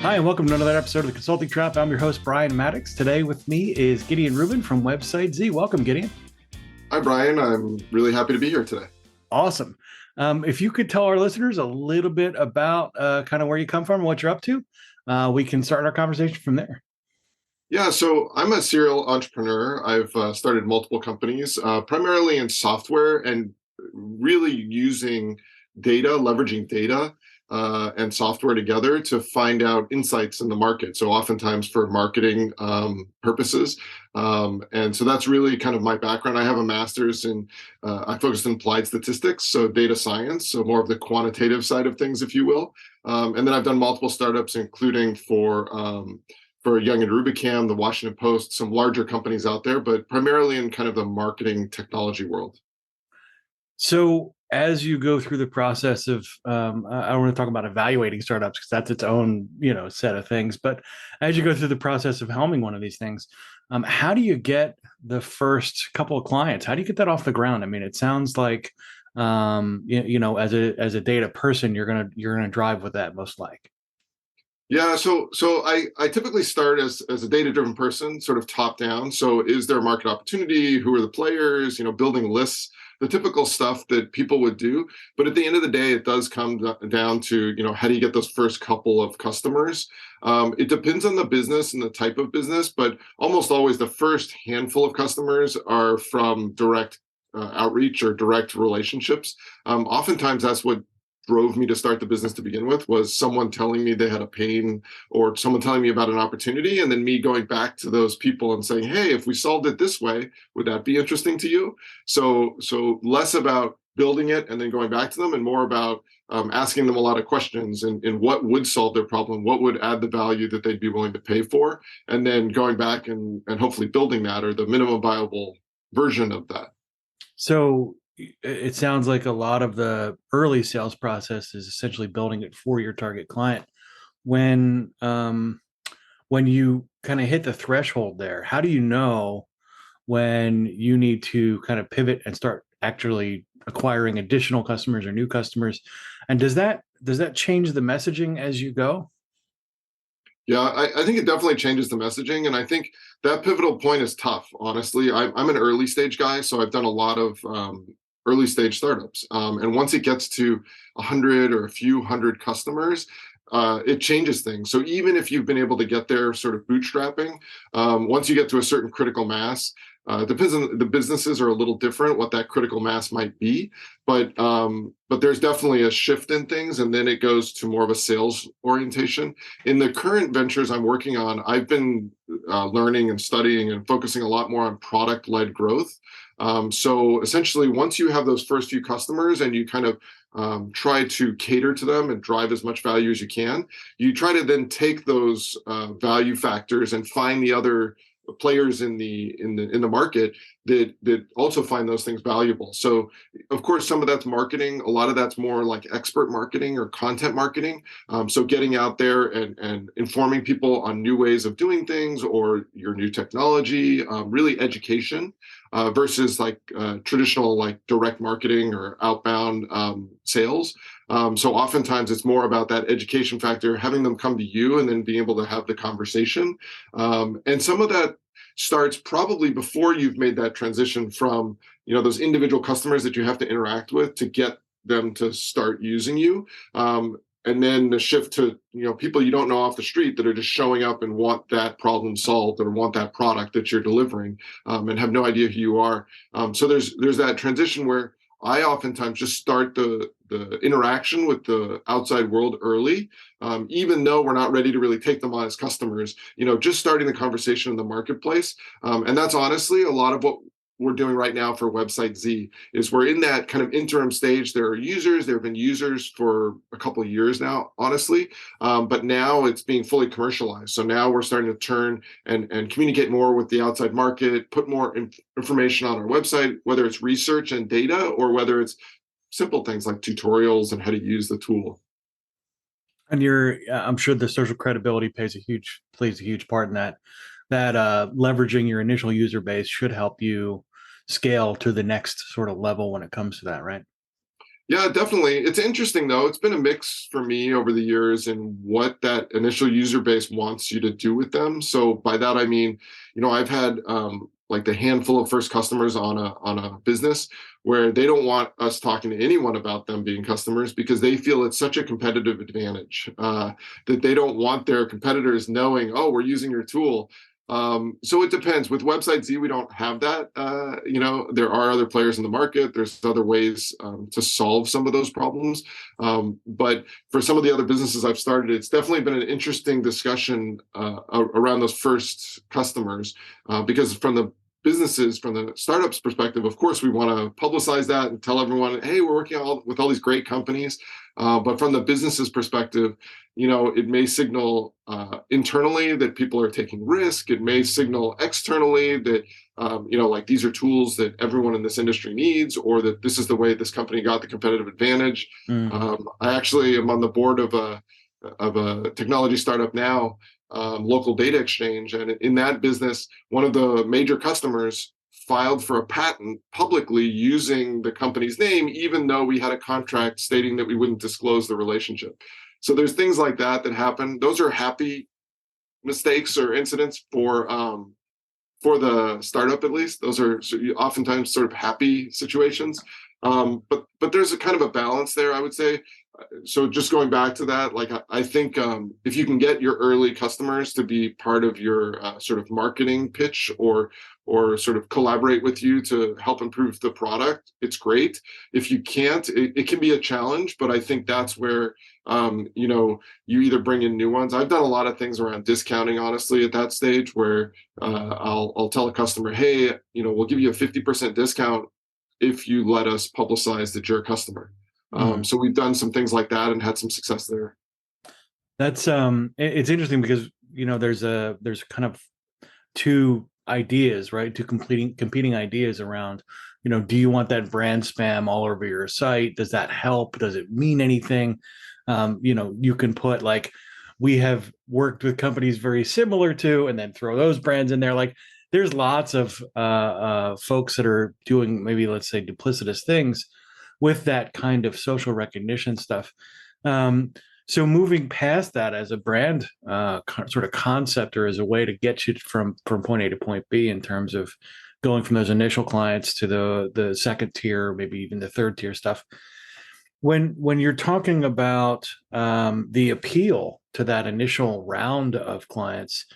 Hi, and welcome to another episode of the Consulting Trap. I'm your host, Brian Maddox. Today with me is Gideon Rubin from Website Z. Welcome, Gideon. Hi, Brian. I'm really happy to be here today. Awesome. If you could tell our listeners a little bit about kind of where you come from and what you're up to, we can start our conversation from there. Yeah, so I'm a serial entrepreneur. I've started multiple companies, primarily in software and really using data, leveraging data and software together to find out insights in the market. So oftentimes for marketing purposes. And so that's really kind of my background. I have a master's in, I focused on applied statistics, so data science, so more of the quantitative side of things, if you will. And then I've done multiple startups, including for Young and Rubicam, the Washington Post, some larger companies out there, but primarily in kind of the marketing technology world. So as you go through the process of, I don't want to talk about evaluating startups because that's its own, set of things. But as you go through the process of helming one of these things, how do you get the first couple of clients? How do you get that off the ground? I mean, it sounds like, as a data person, you're gonna drive with that most like. Yeah, so I typically start as a data-driven person, sort of top down. So is there a market opportunity? Who are the players? Building lists, the typical stuff that people would do. But at the end of the day, it does come down to, how do you get those first couple of customers? It depends on the business and the type of business, but almost always the first handful of customers are from direct outreach or direct relationships. Oftentimes that's what drove me to start the business to begin with, was someone telling me they had a pain or someone telling me about an opportunity, and then me going back to those people and saying, hey, if we solved it this way, would that be interesting to you? So less about building it and then going back to them, and more about asking them a lot of questions and what would solve their problem, what would add the value that they'd be willing to pay for, and then going back and hopefully building that, or the minimum viable version of that. So it sounds like a lot of the early sales process is essentially building it for your target client. When when you kind of hit the threshold there, how do you know when you need to kind of pivot and start actually acquiring additional customers or new customers? And does that change the messaging as you go? Yeah, I think it definitely changes the messaging. And I think that pivotal point is tough, honestly. I'm an early stage guy, so I've done a lot of early stage startups. And once it gets to 100 or a few hundred customers, it changes things. So even if you've been able to get there sort of bootstrapping, once you get to a certain critical mass, depends on the businesses are a little different, what that critical mass might be, but there's definitely a shift in things, and then it goes to more of a sales orientation. In the current ventures I'm working on, I've been learning and studying and focusing a lot more on product-led growth. So essentially, once you have those first few customers and you kind of try to cater to them and drive as much value as you can, you try to then take those value factors and find the other players in the market that also find those things valuable. So of course some of that's marketing, a lot of that's more like expert marketing or content marketing. So getting out there and informing people on new ways of doing things or your new technology, really education versus like traditional like direct marketing or outbound sales. So oftentimes it's more about that education factor, having them come to you and then being able to have the conversation. And some of that starts probably before you've made that transition from, those individual customers that you have to interact with to get them to start using you. And then the shift to, people you don't know off the street that are just showing up and want that problem solved or want that product that you're delivering, and have no idea who you are. So there's that transition where I oftentimes just start the interaction with the outside world early, even though we're not ready to really take them on as customers. Just starting the conversation in the marketplace, and that's honestly a lot of what we're doing right now for Website Z. Is we're in that kind of interim stage. There have been users for a couple of years now, honestly, but now it's being fully commercialized. So now we're starting to turn and communicate more with the outside market, put more information on our website, whether it's research and data or whether it's simple things like tutorials and how to use the tool. And I'm sure the social credibility plays a huge part in that. That leveraging your initial user base should help you scale to the next sort of level when it comes to that, right? Yeah, definitely. It's interesting though. It's been a mix for me over the years in what that initial user base wants you to do with them. So by that I mean, I've had like the handful of first customers on a business where they don't want us talking to anyone about them being customers because they feel it's such a competitive advantage that they don't want their competitors knowing, oh, we're using your tool. So it depends. With Website Z, we don't have that. There are other players in the market. There's other ways to solve some of those problems. But for some of the other businesses I've started, it's definitely been an interesting discussion around those first customers because from the startups perspective, of course, we want to publicize that and tell everyone, hey, we're working with all these great companies. But from the business's perspective, it may signal internally that people are taking risk. It may signal externally that, like these are tools that everyone in this industry needs, or that this is the way this company got the competitive advantage. Mm. I actually am on the board of a technology startup now, local data exchange, and in that business, one of the major customers filed for a patent publicly using the company's name, even though we had a contract stating that we wouldn't disclose the relationship. So there's things like that that happen. Those are happy mistakes or incidents for the startup, at least. Those are oftentimes sort of happy situations. But there's a kind of a balance there, I would say. So just going back to that, like I think if you can get your early customers to be part of your sort of marketing pitch or sort of collaborate with you to help improve the product, it's great. If you can't, it can be a challenge, but I think that's where you either bring in new ones. I've done a lot of things around discounting, honestly, at that stage where I'll tell a customer, hey, we'll give you a 50% discount if you let us publicize that you're a customer. Mm. So we've done some things like that and had some success there. That's it's interesting because there's kind of two ideas, right? Two competing ideas around, do you want that brand spam all over your site? Does that help? Does it mean anything? You can put like, we have worked with companies very similar to, and then throw those brands in there. Like, there's lots of folks that are doing maybe, let's say, duplicitous things with that kind of social recognition stuff. Um, so moving past that as a brand sort of concept, or as a way to get you from point A to point B in terms of going from those initial clients to the second tier, maybe even the third tier stuff. When you're talking about the appeal to that initial round of clients,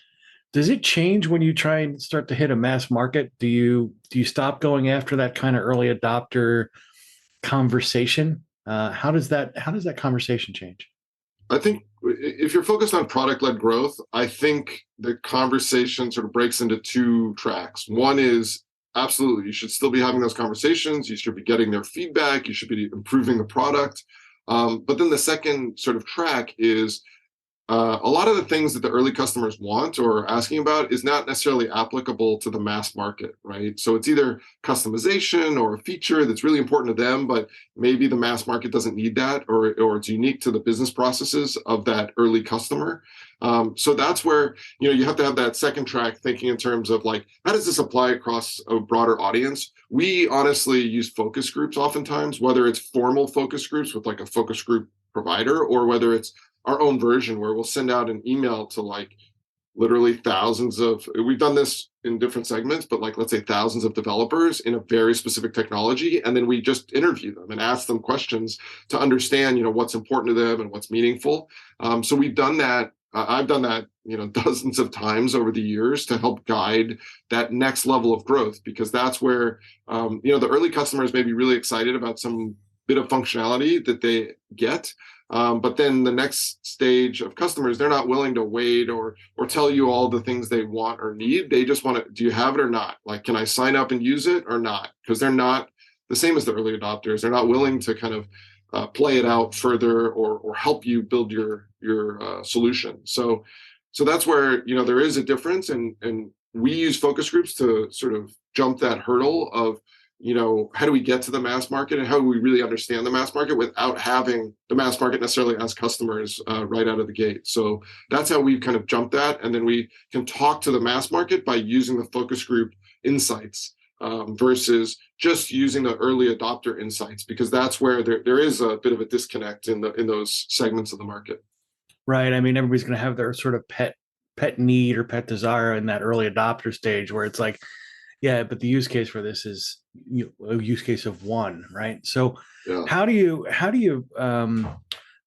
does it change when you try and start to hit a mass market? Do you stop going after that kind of early adopter conversation? How does that conversation change? I think if you're focused on product-led growth, I think the conversation sort of breaks into two tracks. One is absolutely, you should still be having those conversations. You should be getting their feedback. You should be improving the product. But then the second sort of track is a lot of the things that the early customers want or are asking about is not necessarily applicable to the mass market, right? So it's either customization or a feature that's really important to them, but maybe the mass market doesn't need that, or it's unique to the business processes of that early customer. So that's where you have to have that second track thinking in terms of like, how does this apply across a broader audience? We honestly use focus groups oftentimes, whether it's formal focus groups with like a focus group provider, or whether it's our own version where we'll send out an email to like literally thousands of, we've done this in different segments, but like, let's say thousands of developers in a very specific technology. And then we just interview them and ask them questions to understand, what's important to them and what's meaningful. So we've done that. I've done that, dozens of times over the years to help guide that next level of growth, because that's where, the early customers may be really excited about some bit of functionality that they get. But then the next stage of customers, they're not willing to wait or tell you all the things they want or need. They just want to, do you have it or not? Like, can I sign up and use it or not? Because they're not the same as the early adopters. They're not willing to kind of play it out further or help you build your solution. So that's where there is a difference, and we use focus groups to sort of jump that hurdle of how do we get to the mass market, and how do we really understand the mass market without having the mass market necessarily as customers right out of the gate. So that's how we kind of jumped that. And then we can talk to the mass market by using the focus group insights versus just using the early adopter insights, because that's where there is a bit of a disconnect in those segments of the market. Right. I mean, everybody's going to have their sort of pet need or pet desire in that early adopter stage where it's like, yeah, but the use case for this is a use case of one, right? So Yeah. how do you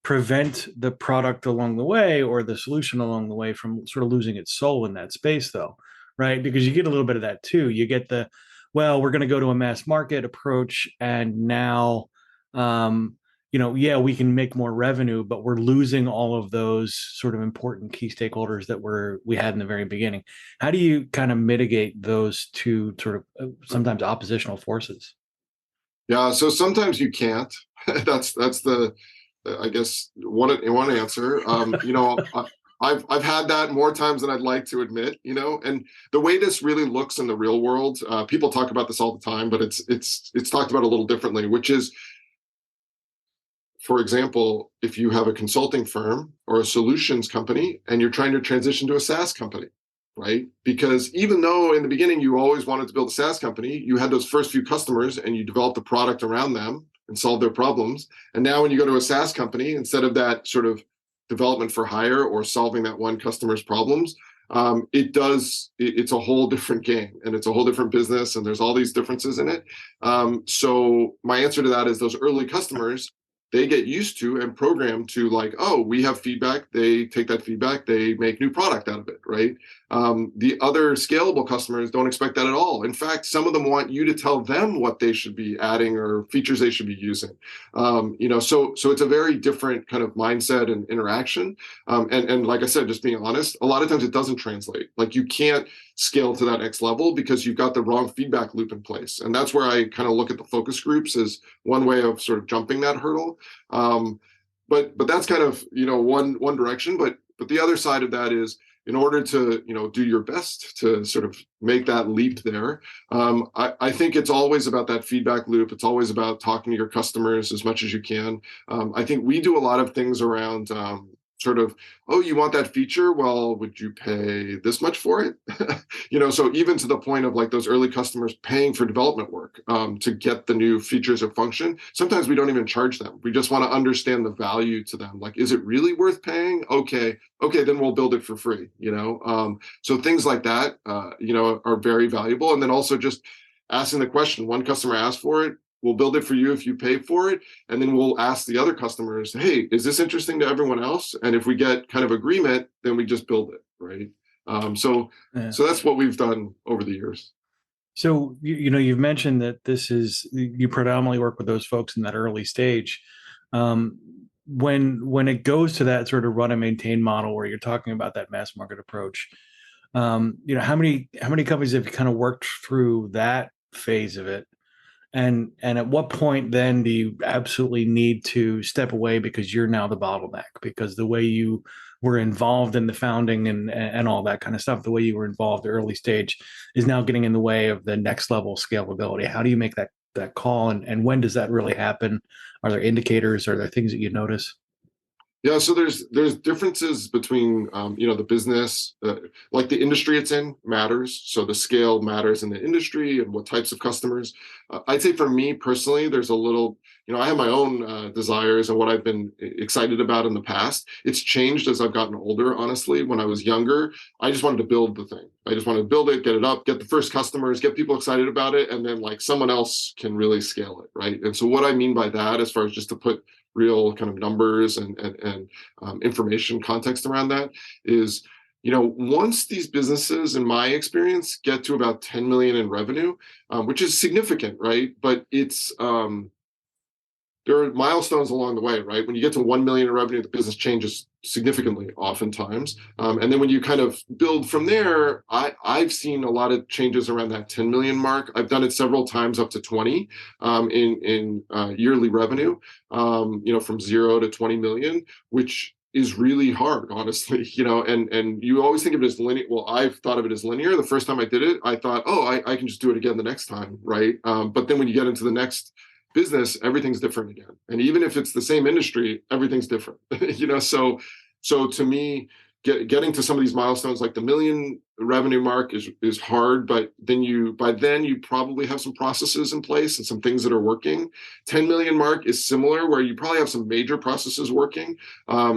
prevent the product along the way or the solution along the way from sort of losing its soul in that space, though, right? Because you get a little bit of that too. You get the, well, we're going to go to a mass market approach, and now, um, yeah, we can make more revenue, but we're losing all of those sort of important key stakeholders that we had in the very beginning. How do you kind of mitigate those two sort of sometimes oppositional forces? Yeah, so sometimes you can't. That's the, I guess, one answer. I've had that more times than I'd like to admit. And the way this really looks in the real world, people talk about this all the time, but it's talked about a little differently, which is, for example, if you have a consulting firm or a solutions company and you're trying to transition to a SaaS company, right? Because even though in the beginning you always wanted to build a SaaS company, you had those first few customers and you developed a product around them and solved their problems. And now when you go to a SaaS company, instead of that sort of development for hire or solving that one customer's problems, it's a whole different game, and it's a whole different business, and there's all these differences in it. So my answer to that is those early customers, they get used to and programmed to, like, oh, we have feedback. They take that feedback, they make new product out of it, right? The other scalable customers don't expect that at all. In fact, some of them want you to tell them what they should be adding or features they should be using. So it's a very different kind of mindset and interaction. And like I said, just being honest, a lot of times it doesn't translate. Like, you can't scale to that next level because you've got the wrong feedback loop in place. And that's where I kind of look at the focus groups as one way of sort of jumping that hurdle. But that's kind of one direction. But the other side of that is, in order to do your best to sort of make that leap there, I think it's always about that feedback loop. It's always about talking to your customers as much as you can. I think we do a lot of things around sort of, oh, you want that feature? Well, would you pay this much for it? So even to the point of, like, those early customers paying for development work to get the new features or function. Sometimes we don't even charge them. We just want to understand the value to them. Like, is it really worth paying? Okay, then we'll build it for free. So things like that, are very valuable. And then also just asking the question, one customer asked for it, we'll build it for you if you pay for it. And then we'll ask the other customers, hey, is this interesting to everyone else? And if we get kind of agreement, then we just build it, right? So Yeah. that's what we've done over the years. So you've mentioned that you predominantly work with those folks in that early stage. When it goes to that sort of run and maintain model where you're talking about that mass market approach, how many companies have you kind of worked through that phase of it? And at what point then do you absolutely need to step away because you're now the bottleneck? Because the way you were involved in the founding and all that kind of stuff, the way you were involved early stage is now getting in the way of the next level scalability. How do you make that call, and when does that really happen? Are there indicators? Are there things that you notice? Yeah, so there's differences between the business, like the industry it's in matters. So the scale matters in the industry and what types of customers. I'd say for me personally, there's a little, I have my own desires and what I've been excited about in the past. It's changed as I've gotten older. Honestly, when I was younger, I just wanted to build the thing. I just wanted to build it, get it up, get the first customers, get people excited about it, and then, like, someone else can really scale it, right? And so what I mean by that, as far as just to put real kind of numbers and information context around that, is, once these businesses, in my experience, get to about 10 million in revenue, which is significant, right? But it's there are milestones along the way, right? When you get to 1 million in revenue, the business changes significantly oftentimes. And then when you kind of build from there, I've seen a lot of changes around that 10 million mark. I've done it several times up to 20 in yearly revenue, from 0 to 20 million, which is really hard, honestly, and you always think of it as linear. Well, I've thought of it as linear. The first time I did it, I thought, oh, I can just do it again the next time, right? But then when you get into the next business, everything's different again. And even if it's the same industry, everything's different. So to me, getting to some of these milestones, like the million revenue mark is hard, but by then you probably have some processes in place and some things that are working. 10 million mark is similar, where you probably have some major processes working,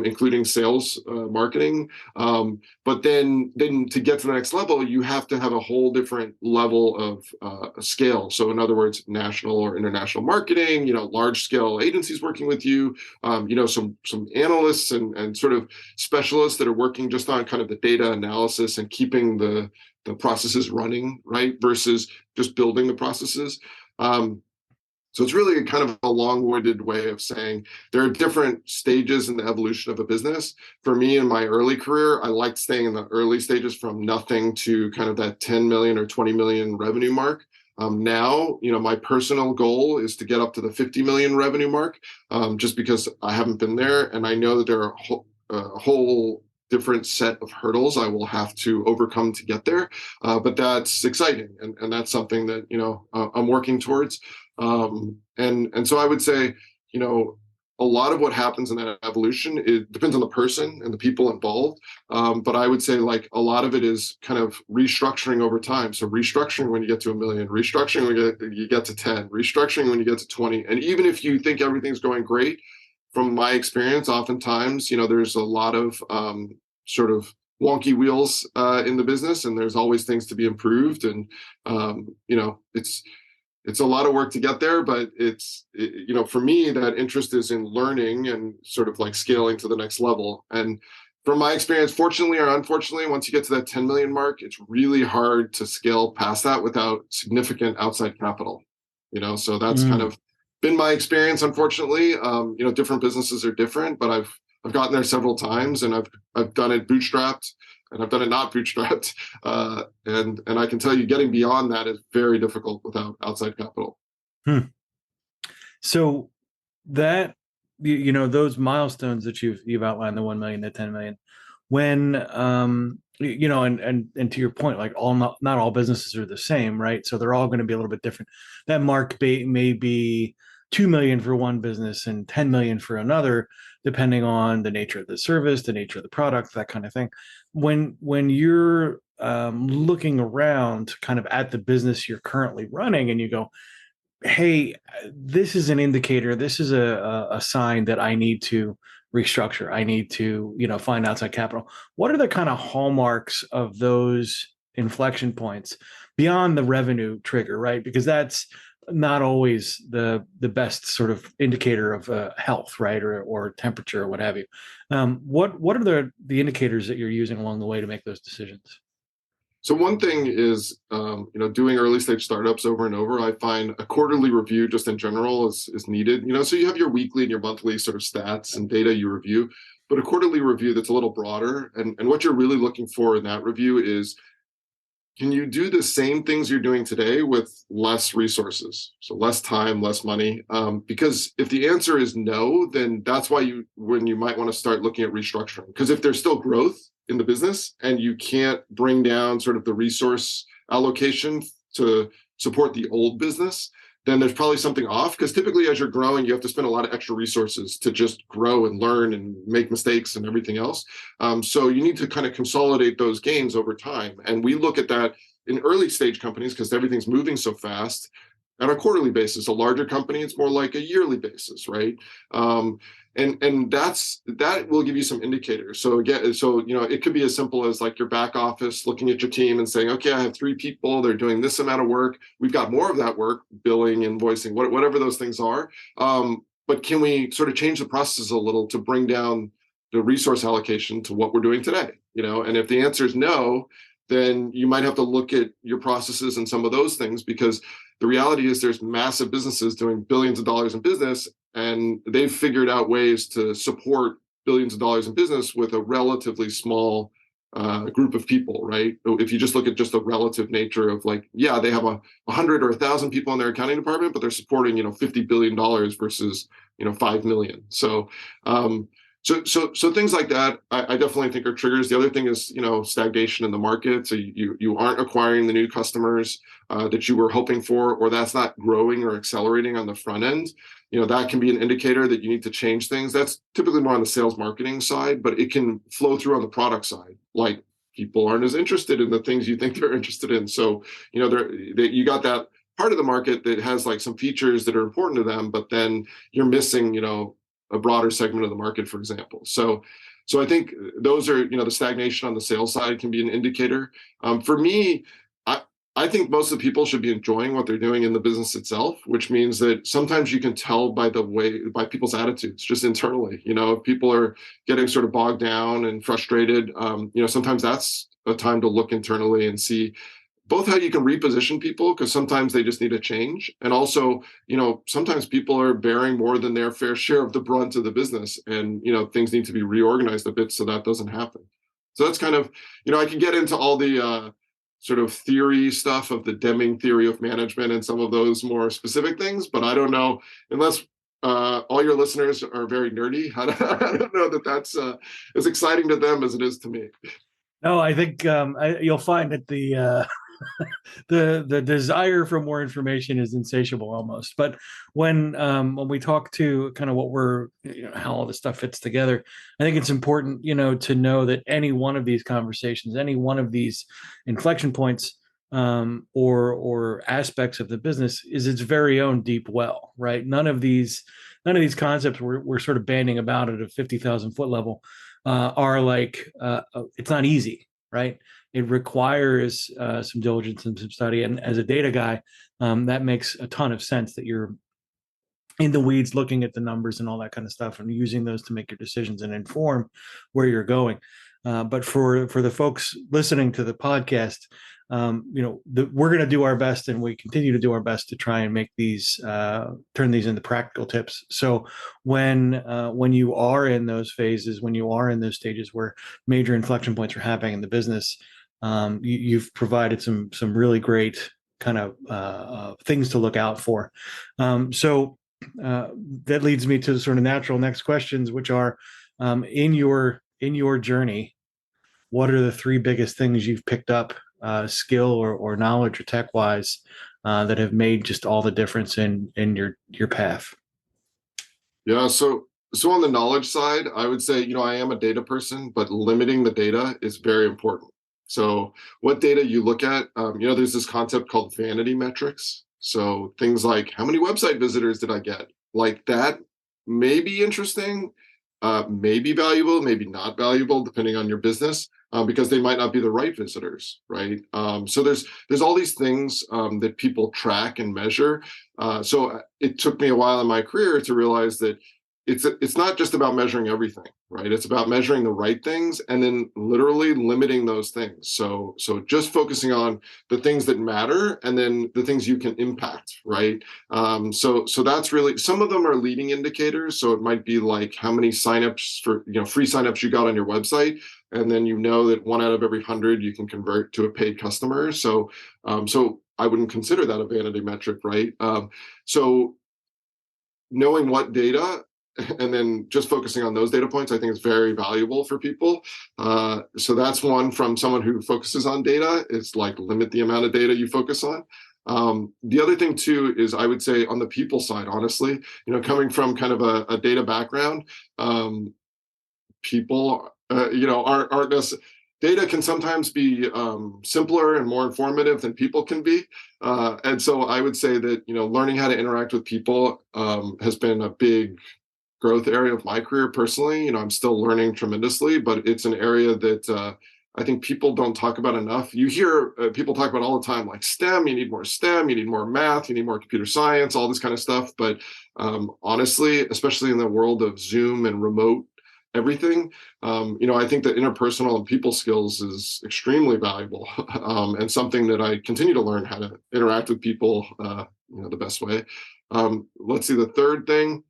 including sales, marketing. But then to get to the next level, you have to have a whole different level of scale. So in other words, national or international marketing, large scale agencies working with you, some analysts and sort of specialists that are working just on kind of the data analysis and keeping the processes running, right? Versus just building the processes. So it's really kind of a long-winded way of saying there are different stages in the evolution of a business. For me, in my early career, I liked staying in the early stages from nothing to kind of that 10 million or 20 million revenue mark. Now, my personal goal is to get up to the 50 million revenue mark, just because I haven't been there, and I know that there are a whole different set of hurdles I will have to overcome to get there. But that's exciting, and that's something that I'm working towards. And so I would say, a lot of what happens in that evolution, it depends on the person and the people involved. But I would say like a lot of it is kind of restructuring over time. So restructuring when you get to a million, restructuring when you get to 10, restructuring when you get to 20. And even if you think everything's going great, from my experience, oftentimes, there's a lot of sort of wonky wheels in the business, and there's always things to be improved. And it's a lot of work to get there, but for me, that interest is in learning and sort of like scaling to the next level. And from my experience, fortunately or unfortunately, once you get to that 10 million mark, it's really hard to scale past that without significant outside capital. So that's kind of been my experience, unfortunately. Different businesses are different, but I've gotten there several times, and I've done it bootstrapped, and I've done it not bootstrapped. And I can tell you, getting beyond that is very difficult without outside capital. So that, those milestones that you've outlined, the 1 million, the 10 million, when, and to your point, like not all businesses are the same, right? So they're all going to be a little bit different. That mark may be 2 million for one business and 10 million for another, depending on the nature of the service, the nature of the product, that kind of thing. When you're looking around kind of at the business you're currently running, and you go, hey, this is an indicator, this is a sign that I need to restructure, I need to find outside capital. What are the kind of hallmarks of those inflection points beyond the revenue trigger, right? Because that's not always the best sort of indicator of health, right, or temperature or what have you. What are the indicators that you're using along the way to make those decisions? So one thing is, doing early stage startups over and over. I find a quarterly review just in general is needed. So you have your weekly and your monthly sort of stats and data you review, but a quarterly review that's a little broader. And what you're really looking for in that review is, can you do the same things you're doing today with less resources? So less time, less money. Because if the answer is no, then that's when you might want to start looking at restructuring. Because if there's still growth in the business and you can't bring down sort of the resource allocation to support the old business, then there's probably something off. Because typically as you're growing, you have to spend a lot of extra resources to just grow and learn and make mistakes and everything else. So you need to kind of consolidate those gains over time. And we look at that in early stage companies because everything's moving so fast on a quarterly basis. A larger company, it's more like a yearly basis, right? And that will give you some indicators. So again, it could be as simple as like your back office looking at your team and saying, okay, I have 3 people, they're doing this amount of work. We've got more of that work, billing, invoicing, whatever those things are. But can we sort of change the processes a little to bring down the resource allocation to what we're doing today? And if the answer is no, then you might have to look at your processes and some of those things, because the reality is there's massive businesses doing billions of dollars in business, and they've figured out ways to support billions of dollars in business with a relatively small group of people, right? If you just look at just the relative nature of like, yeah, they have 100 or 1,000 people in their accounting department, but they're supporting, $50 billion versus, 5 million. So things like that, I definitely think are triggers. The other thing is, stagnation in the market. So you aren't acquiring the new customers that you were hoping for, or that's not growing or accelerating on the front end. That can be an indicator that you need to change things. That's typically more on the sales marketing side, but it can flow through on the product side. Like people aren't as interested in the things you think they're interested in. So, you got that part of the market that has like some features that are important to them, but then you're missing, a broader segment of the market, for example. So I think those are, the stagnation on the sales side can be an indicator. For me, I, I think most of the people should be enjoying what they're doing in the business itself, which means that sometimes you can tell by people's attitudes, just internally. If people are getting sort of bogged down and frustrated, sometimes that's a time to look internally and see both how you can reposition people, because sometimes they just need a change, and also, sometimes people are bearing more than their fair share of the brunt of the business, and things need to be reorganized a bit so that doesn't happen. So that's kind of, I can get into all the sort of theory stuff of the Deming theory of management and some of those more specific things, but I don't know, unless all your listeners are very nerdy, I don't know that that's as exciting to them as it is to me. No, I think you'll find that the the desire for more information is insatiable almost. But when we talk to kind of what we're, how all this stuff fits together, I think it's important, to know that any one of these conversations, any one of these inflection points, or aspects of the business is its very own deep well, right? None of these concepts we're sort of banding about at a 50,000 foot level are like it's not easy, right? It requires some diligence and some study. And as a data guy, that makes a ton of sense that you're in the weeds looking at the numbers and all that kind of stuff and using those to make your decisions and inform where you're going. But for the folks listening to the podcast, we're going to do our best, and we continue to do our best to try and make these turn these into practical tips. So when you are in those phases, when you are in those stages where major inflection points are happening in the business, you've provided some really great kind of things to look out for. So that leads me to the sort of natural next questions, which are, in your journey, what are the three biggest things you've picked up, skill or knowledge or tech wise, that have made just all the difference in your path? Yeah, so on the knowledge side, I would say, I am a data person, but limiting the data is very important. So what data you look at, there's this concept called vanity metrics. So things like, how many website visitors did I get? Like that may be interesting, may be valuable, maybe not valuable, depending on your business, because they might not be the right visitors, right? So there's all these things that people track and measure. So it took me a while in my career to realize that it's not just about measuring everything, right? It's about measuring the right things and then literally limiting those things. So just focusing on the things that matter and then the things you can impact, right? So that's really, some of them are leading indicators. So it might be like how many signups for, free signups you got on your website, and then that 1 out of every 100 you can convert to a paid customer. So I wouldn't consider that a vanity metric, right? So knowing what data and then just focusing on those data points, I think is very valuable for people. So that's one from someone who focuses on data, is like limit the amount of data you focus on. The other thing too is, I would say, on the people side, honestly, coming from kind of a data background, people, aren't necessarily. Data can sometimes be simpler and more informative than people can be. And so I would say that, learning how to interact with people has been a big growth area of my career personally. I'm still learning tremendously, but it's an area that I think people don't talk about enough. You hear people talk about all the time, like STEM, you need more STEM, you need more math, you need more computer science, all this kind of stuff. But honestly, especially in the world of Zoom and remote everything, I think that interpersonal and people skills is extremely valuable, and something that I continue to learn how to interact with people, the best way. Let's see, the third thing,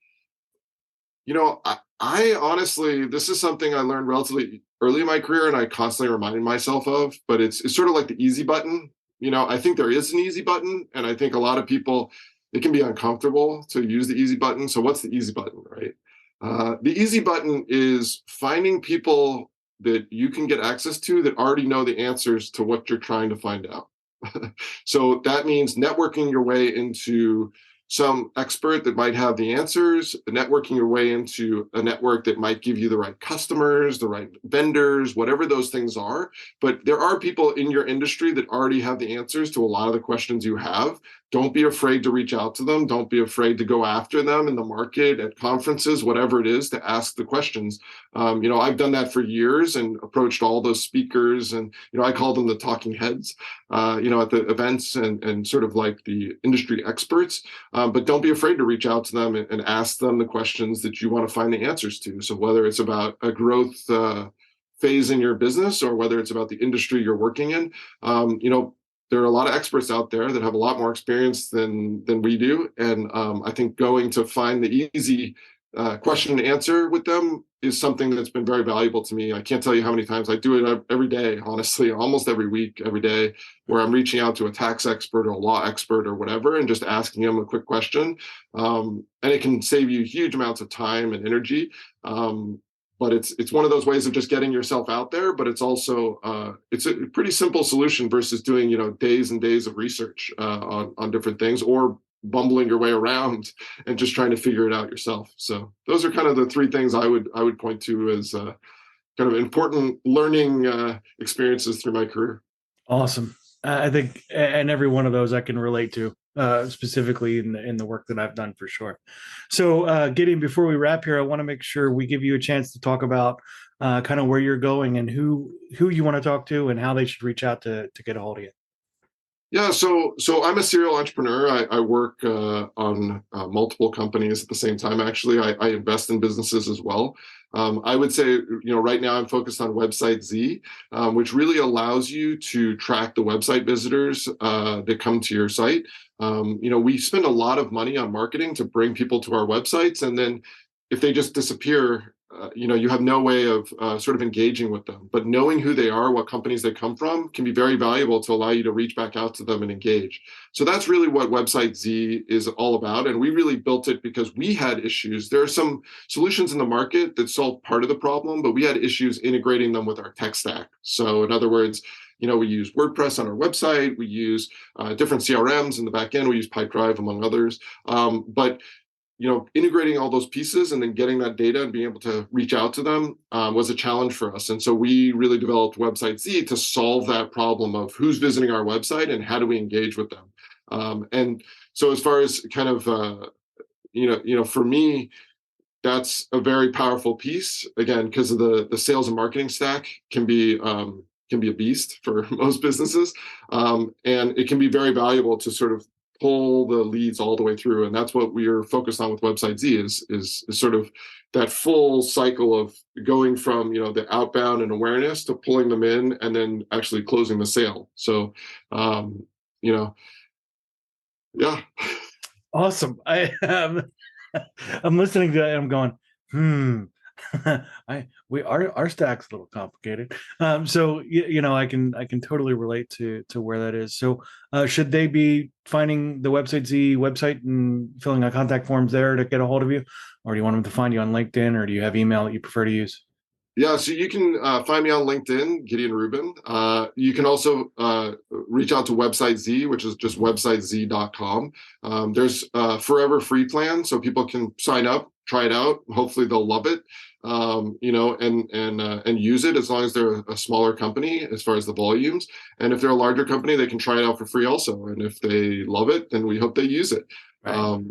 I honestly, this is something I learned relatively early in my career, and I constantly reminded myself of, but it's sort of like the easy button. I think there is an easy button, and I think a lot of people, it can be uncomfortable to use the easy button. So what's the easy button, right? The easy button is finding people that you can get access to that already know the answers to what you're trying to find out. So that means networking your way into some expert that might have the answers, networking your way into a network that might give you the right customers, the right vendors, whatever those things are. But there are people in your industry that already have the answers to a lot of the questions you have. Don't be afraid to reach out to them. Don't be afraid to go after them in the market, at conferences, whatever it is, to ask the questions. I've done that for years and approached all those speakers, and I call them the talking heads, at the events, and sort of like the industry experts. But don't be afraid to reach out to them and ask them the questions that you want to find the answers to. So whether it's about a growth phase in your business, or whether it's about the industry you're working in, there are a lot of experts out there that have a lot more experience than we do. And I think going to find the easy question and answer with them is something that's been very valuable to me. I can't tell you how many times I do it every day, honestly, almost every week, every day, where I'm reaching out to a tax expert or a law expert or whatever, and just asking them a quick question. And it can save you huge amounts of time and energy. But it's one of those ways of just getting yourself out there. But it's also it's a pretty simple solution versus doing days and days of research on different things, or bumbling your way around and just trying to figure it out yourself. So those are kind of the three things I would point to as kind of important learning experiences through my career. Awesome. I think, and every one of those I can relate to, specifically in the work that I've done, for sure. So, Gideon, before we wrap here, I want to make sure we give you a chance to talk about kind of where you're going and who you want to talk to and how they should reach out to get a hold of you. Yeah, so I'm a serial entrepreneur. I work on multiple companies at the same time. Actually, I invest in businesses as well. I would say, right now I'm focused on Website Z, which really allows you to track the website visitors that come to your site. We spend a lot of money on marketing to bring people to our websites, and then if they just disappear, you have no way of sort of engaging with them. But knowing who they are, what companies they come from, can be very valuable to allow you to reach back out to them and engage. So that's really what Website Z is all about. And we really built it because we had issues. There are some solutions in the market that solve part of the problem, but we had issues integrating them with our tech stack. So in other words, we use WordPress on our website. We use different CRMs in the back end. We use Pipedrive, among others. But integrating all those pieces and then getting that data and being able to reach out to them was a challenge for us. And so we really developed Website Z to solve that problem of who's visiting our website and how do we engage with them. And so as far as kind of, for me, that's a very powerful piece, again, because of the sales and marketing stack can be a beast for most businesses. And it can be very valuable to sort of pull the leads all the way through. And that's what we are focused on with Website Z is sort of that full cycle of going from, the outbound and awareness to pulling them in and then actually closing the sale. So, yeah. Awesome. I'm listening to it and I'm going, our stack's a little complicated. So I can totally relate to where that is. So should they be finding the Website Z website and filling out contact forms there to get a hold of you, or do you want them to find you on LinkedIn, or do you have email that you prefer to use? Yeah, so you can find me on LinkedIn, Gideon Rubin. You can also reach out to Website Z, which is just websitez.com. There's a forever free plan, so people can sign up, try it out. Hopefully they'll love it, and use it as long as they're a smaller company as far as the volumes. And if they're a larger company, they can try it out for free also. And if they love it, then we hope they use it. Right.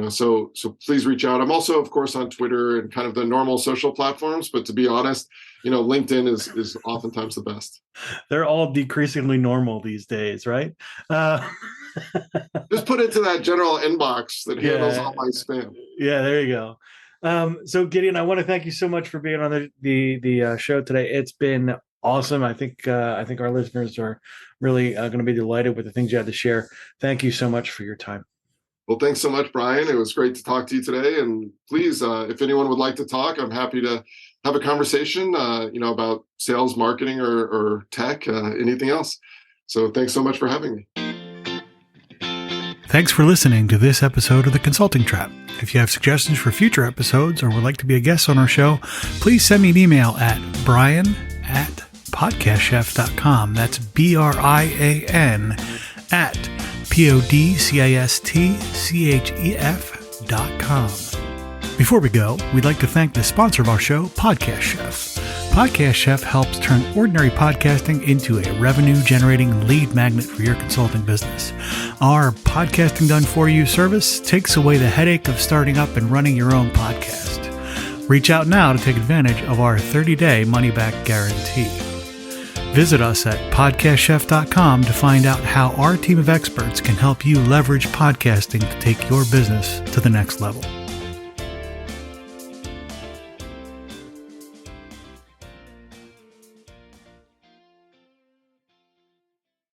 So please reach out. I'm also, of course, on Twitter and kind of the normal social platforms, but to be honest, LinkedIn is oftentimes the best. They're all decreasingly normal these days, right? Just put it to that general inbox that handles all my spam. Yeah, there you go. So Gideon, I want to thank you so much for being on the show today. It's been awesome. I think our listeners are really going to be delighted with the things you had to share. Thank you so much for your time. Well, thanks so much, Brian. It was great to talk to you today. And please, if anyone would like to talk, I'm happy to have a conversation, about sales, marketing, or tech, anything else. So thanks so much for having me. Thanks for listening to this episode of The Consulting Trap. If you have suggestions for future episodes or would like to be a guest on our show, please send me an email at brian@podcastchef.com. That's BRIAN at podcastchef.com. Before we go, we'd like to thank the sponsor of our show, Podcast Chef. Podcast Chef helps turn ordinary podcasting into a revenue-generating lead magnet for your consulting business. Our Podcasting Done For You service takes away the headache of starting up and running your own podcast. Reach out now to take advantage of our 30-day money-back guarantee. Visit us at podcastchef.com to find out how our team of experts can help you leverage podcasting to take your business to the next level.